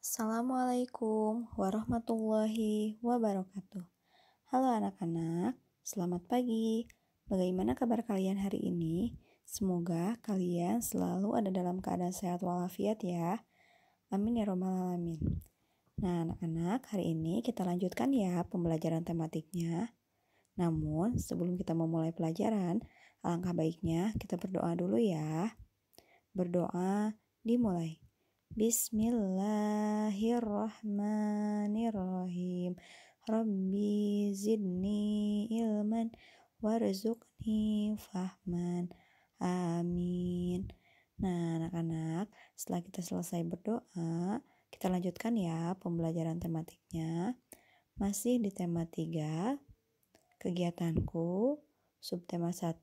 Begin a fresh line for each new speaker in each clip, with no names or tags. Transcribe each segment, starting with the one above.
Assalamualaikum warahmatullahi wabarakatuh. Halo anak-anak, selamat pagi. Bagaimana kabar kalian hari ini? Semoga kalian selalu ada dalam keadaan sehat walafiat ya. Amin ya robbal alamin. Nah anak-anak, hari ini kita lanjutkan ya pembelajaran tematiknya. Namun sebelum kita memulai pelajaran, alangkah baiknya kita berdoa dulu ya. Berdoa dimulai. Bismillahirrahmanirrahim. Rabbi zidni ilman warzuqni fahman. Amin. Nah, anak-anak, setelah kita selesai berdoa, kita lanjutkan ya pembelajaran tematiknya. Masih di tema 3, kegiatanku, subtema 1,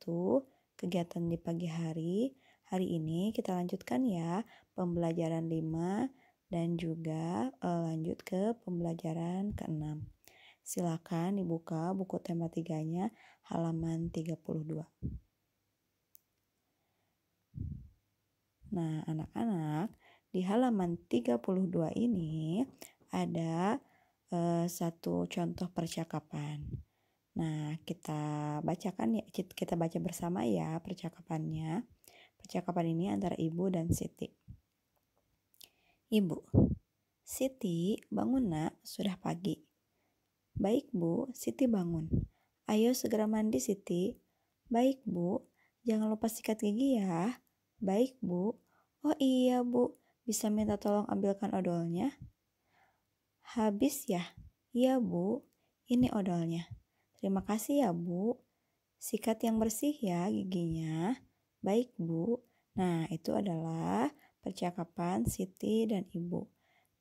kegiatan di pagi hari. Hari ini kita lanjutkan ya pembelajaran 5 dan juga lanjut ke pembelajaran ke-6. Silakan dibuka buku tema 3-nya halaman 32. Nah, anak-anak, di halaman 32 ini ada satu contoh percakapan. Nah, kita bacakan ya, kita baca bersama ya percakapannya. Percakapan ini antara Ibu dan Siti. Ibu, Siti, bangun nak, sudah pagi. Baik Bu, Siti bangun. Ayo segera mandi Siti. Baik Bu, jangan lupa sikat gigi ya. Baik Bu. Oh iya Bu, bisa minta tolong ambilkan odolnya? Habis ya? Iya Bu, ini odolnya. Terima kasih ya Bu. Sikat yang bersih ya giginya. Baik Bu. Nah, itu adalah percakapan Siti dan Ibu.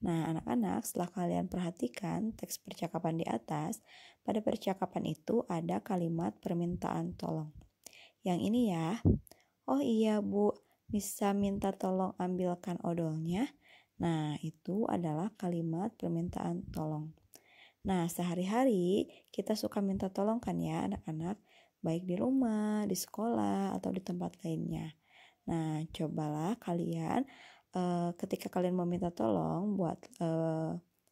Nah, anak-anak, setelah kalian perhatikan teks percakapan di atas, pada percakapan itu ada kalimat permintaan tolong. Yang ini ya. Oh iya Bu, bisa minta tolong ambilkan odolnya? Nah, itu adalah kalimat permintaan tolong. Nah, sehari-hari kita suka minta tolong kan ya anak-anak, baik di rumah, di sekolah, atau di tempat lainnya. Nah, cobalah kalian ketika kalian meminta tolong buat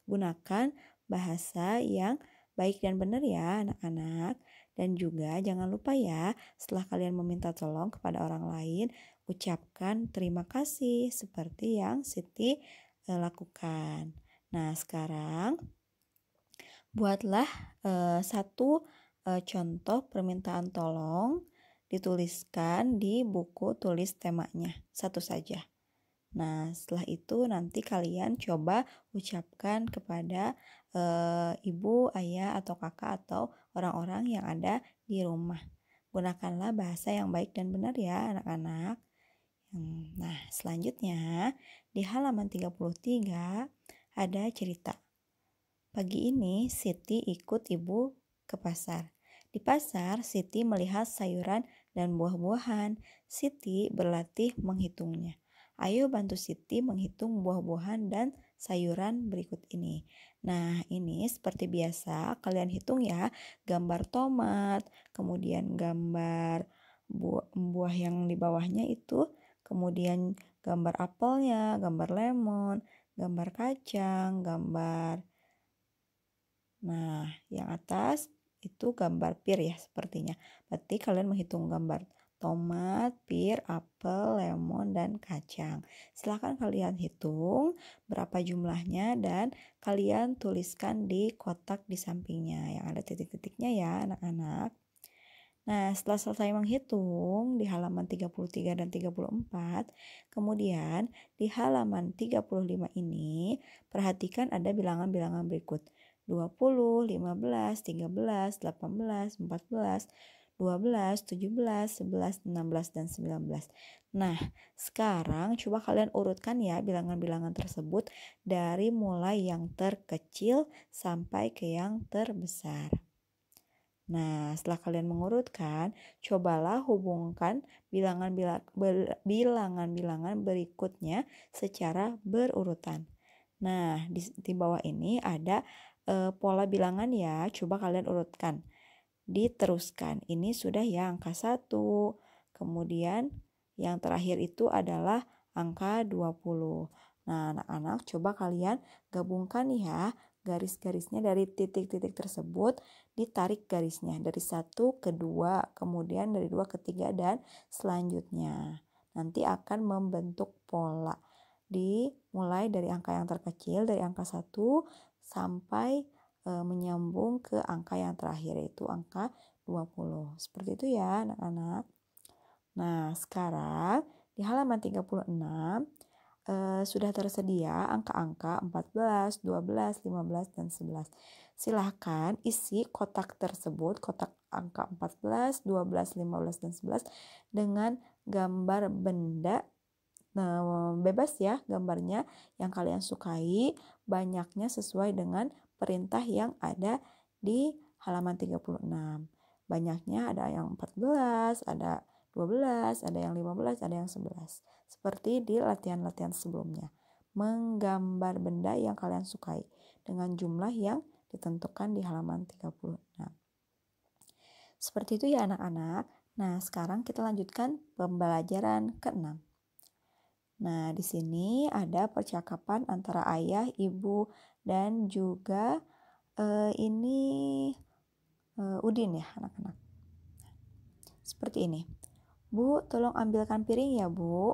gunakan bahasa yang baik dan benar ya anak-anak. Dan juga jangan lupa ya, setelah kalian meminta tolong kepada orang lain, ucapkan terima kasih seperti yang Siti lakukan. Nah, sekarang buatlah satu contoh permintaan tolong, dituliskan di buku tulis temanya, satu saja. Nah, setelah itu nanti kalian coba ucapkan kepada ibu, ayah, atau kakak, atau orang-orang yang ada di rumah. Gunakanlah bahasa yang baik dan benar ya anak-anak. Nah, selanjutnya di halaman 33 ada cerita. Pagi ini Siti ikut ibu ke pasar. Di pasar, Siti melihat sayuran dan buah-buahan. Siti berlatih menghitungnya. Ayo bantu Siti menghitung buah-buahan dan sayuran berikut ini. Nah, ini seperti biasa kalian hitung ya, gambar tomat, kemudian gambar buah yang di bawahnya itu, kemudian gambar apelnya, gambar lemon, gambar kacang, gambar. Nah, yang atas itu gambar pir ya sepertinya. Berarti kalian menghitung gambar tomat, pir, apel, lemon, dan kacang. Silahkan kalian hitung berapa jumlahnya dan kalian tuliskan di kotak di sampingnya yang ada titik-titiknya ya anak-anak. Nah, setelah selesai menghitung di halaman 33 dan 34, kemudian di halaman 35 ini, perhatikan ada bilangan-bilangan berikut. 20, 15, 13, 18, 14, 12, 17, 11, 16, dan 19. Nah, sekarang coba kalian urutkan ya bilangan-bilangan tersebut dari mulai yang terkecil sampai ke yang terbesar. Nah, setelah kalian mengurutkan, cobalah hubungkan bilangan-bilangan berikutnya secara berurutan. Nah, di bawah ini ada pola bilangan ya, coba kalian urutkan. Diteruskan, ini sudah ya angka 1, kemudian yang terakhir itu adalah angka 20. Nah, anak-anak coba kalian gabungkan ya garis-garisnya dari titik-titik tersebut, ditarik garisnya dari 1 ke 2, kemudian dari 2 ke 3 dan selanjutnya. Nanti akan membentuk pola. Dimulai dari angka yang terkecil, dari angka 1 sampai menyambung ke angka yang terakhir, yaitu angka 20. Seperti itu ya anak-anak. Nah, sekarang di halaman 36 sudah tersedia angka-angka 14, 12, 15, dan 11. Silahkan isi kotak tersebut, kotak angka 14, 12, 15, dan 11 dengan gambar benda. Nah, bebas ya gambarnya yang kalian sukai, banyaknya sesuai dengan perintah yang ada di halaman 36. Banyaknya ada yang 14, ada 12, ada yang 15, ada yang 11. Seperti di latihan-latihan sebelumnya. Menggambar benda yang kalian sukai dengan jumlah yang ditentukan di halaman 36. Seperti itu ya anak-anak. Nah, sekarang kita lanjutkan pembelajaran ke-6. Nah, di sini ada percakapan antara ayah, ibu, dan juga ini Udin ya anak-anak. Seperti ini. Bu, tolong ambilkan piring ya Bu.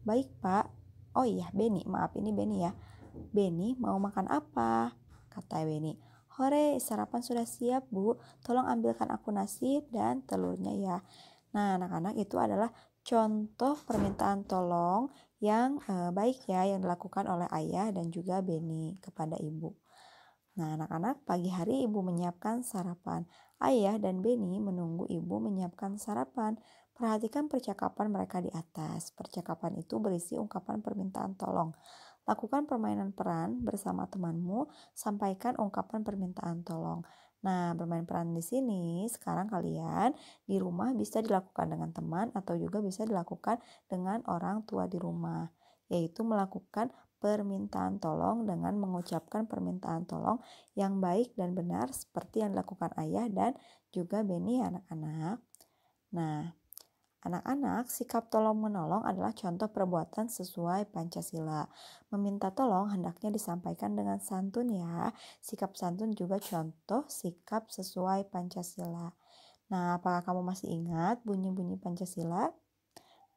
Baik Pak. Oh iya Beni, maaf ini Beni ya. Beni mau makan apa? Kata Beni. Hore, sarapan sudah siap Bu. Tolong ambilkan aku nasi dan telurnya ya. Nah anak-anak itu adalah contoh permintaan tolong yang baik ya yang dilakukan oleh ayah dan juga Beni kepada ibu. Nah anak-anak pagi hari ibu menyiapkan sarapan. Ayah dan Beni menunggu ibu menyiapkan sarapan. Perhatikan percakapan mereka di atas. Percakapan itu berisi ungkapan permintaan tolong. Lakukan permainan peran bersama temanmu, sampaikan ungkapan permintaan tolong. Nah, bermain peran di sini sekarang kalian di rumah bisa dilakukan dengan teman atau juga bisa dilakukan dengan orang tua di rumah, yaitu melakukan permintaan tolong dengan mengucapkan permintaan tolong yang baik dan benar seperti yang dilakukan ayah dan juga Beni anak-anak. Nah, anak-anak, sikap tolong-menolong adalah contoh perbuatan sesuai Pancasila. Meminta tolong hendaknya disampaikan dengan santun ya. Sikap santun juga contoh sikap sesuai Pancasila. Nah, apakah kamu masih ingat bunyi-bunyi Pancasila?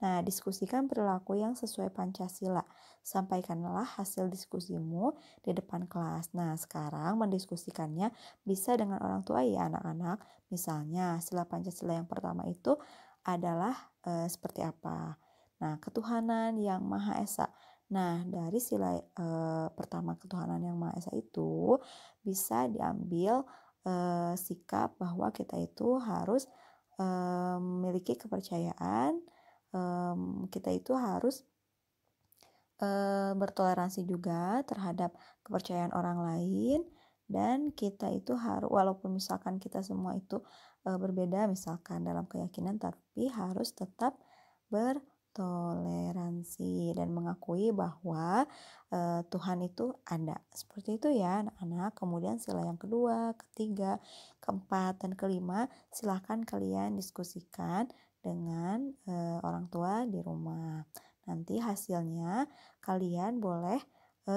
Nah, diskusikan perilaku yang sesuai Pancasila. Sampaikanlah hasil diskusimu di depan kelas. Nah, sekarang mendiskusikannya bisa dengan orang tua ya anak-anak. Misalnya, sila Pancasila yang pertama itu adalah seperti apa? Nah, ketuhanan yang Maha Esa. Nah, dari sila pertama ketuhanan yang Maha Esa itu bisa diambil sikap bahwa kita itu harus memiliki kepercayaan, kita itu harus bertoleransi juga terhadap kepercayaan orang lain, dan kita itu harus walaupun misalkan kita semua itu berbeda misalkan dalam keyakinan, tapi harus tetap bertoleransi dan mengakui bahwa Tuhan itu ada. Seperti itu ya anak-anak. Kemudian sila yang kedua, ketiga, keempat, dan kelima silahkan kalian diskusikan dengan orang tua di rumah. Nanti hasilnya kalian boleh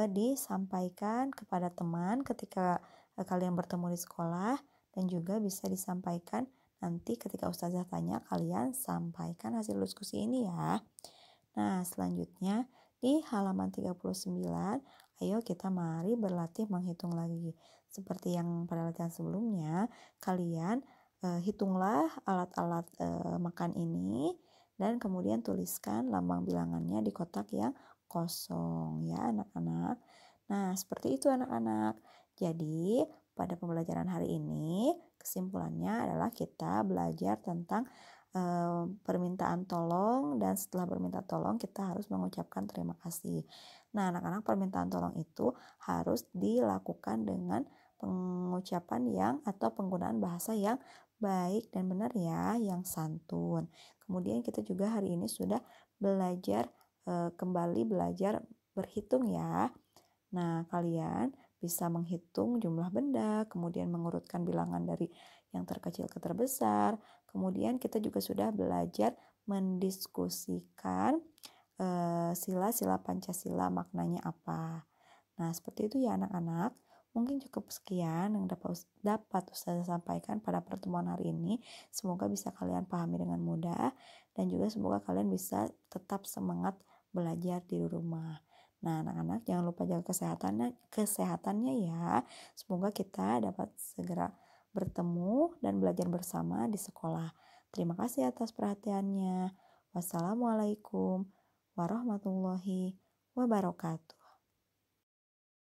disampaikan kepada teman ketika kalian bertemu di sekolah, dan juga bisa disampaikan nanti ketika ustazah tanya, kalian sampaikan hasil diskusi ini ya. Nah, selanjutnya di halaman 39, ayo kita mari berlatih menghitung lagi. Seperti yang pada latihan sebelumnya, kalian hitunglah alat-alat makan ini dan kemudian tuliskan lambang bilangannya di kotak yang kosong ya anak-anak. Nah, seperti itu anak-anak. Jadi, pada pembelajaran hari ini kesimpulannya adalah kita belajar tentang permintaan tolong, dan setelah berminta tolong kita harus mengucapkan terima kasih. Nah, anak-anak, permintaan tolong itu harus dilakukan dengan pengucapan yang atau penggunaan bahasa yang baik dan benar ya, yang santun. Kemudian kita juga hari ini sudah belajar kembali belajar berhitung ya. Nah, kalian bisa menghitung jumlah benda, kemudian mengurutkan bilangan dari yang terkecil ke terbesar. Kemudian kita juga sudah belajar mendiskusikan sila-sila Pancasila maknanya apa. Nah, seperti itu ya anak-anak. Mungkin cukup sekian yang dapat Ustazah sampaikan pada pertemuan hari ini. Semoga bisa kalian pahami dengan mudah dan juga semoga kalian bisa tetap semangat belajar di rumah. Nah, anak-anak jangan lupa jaga kesehatannya ya. Semoga kita dapat segera bertemu dan belajar bersama di sekolah. Terima kasih atas perhatiannya. Wassalamualaikum warahmatullahi wabarakatuh.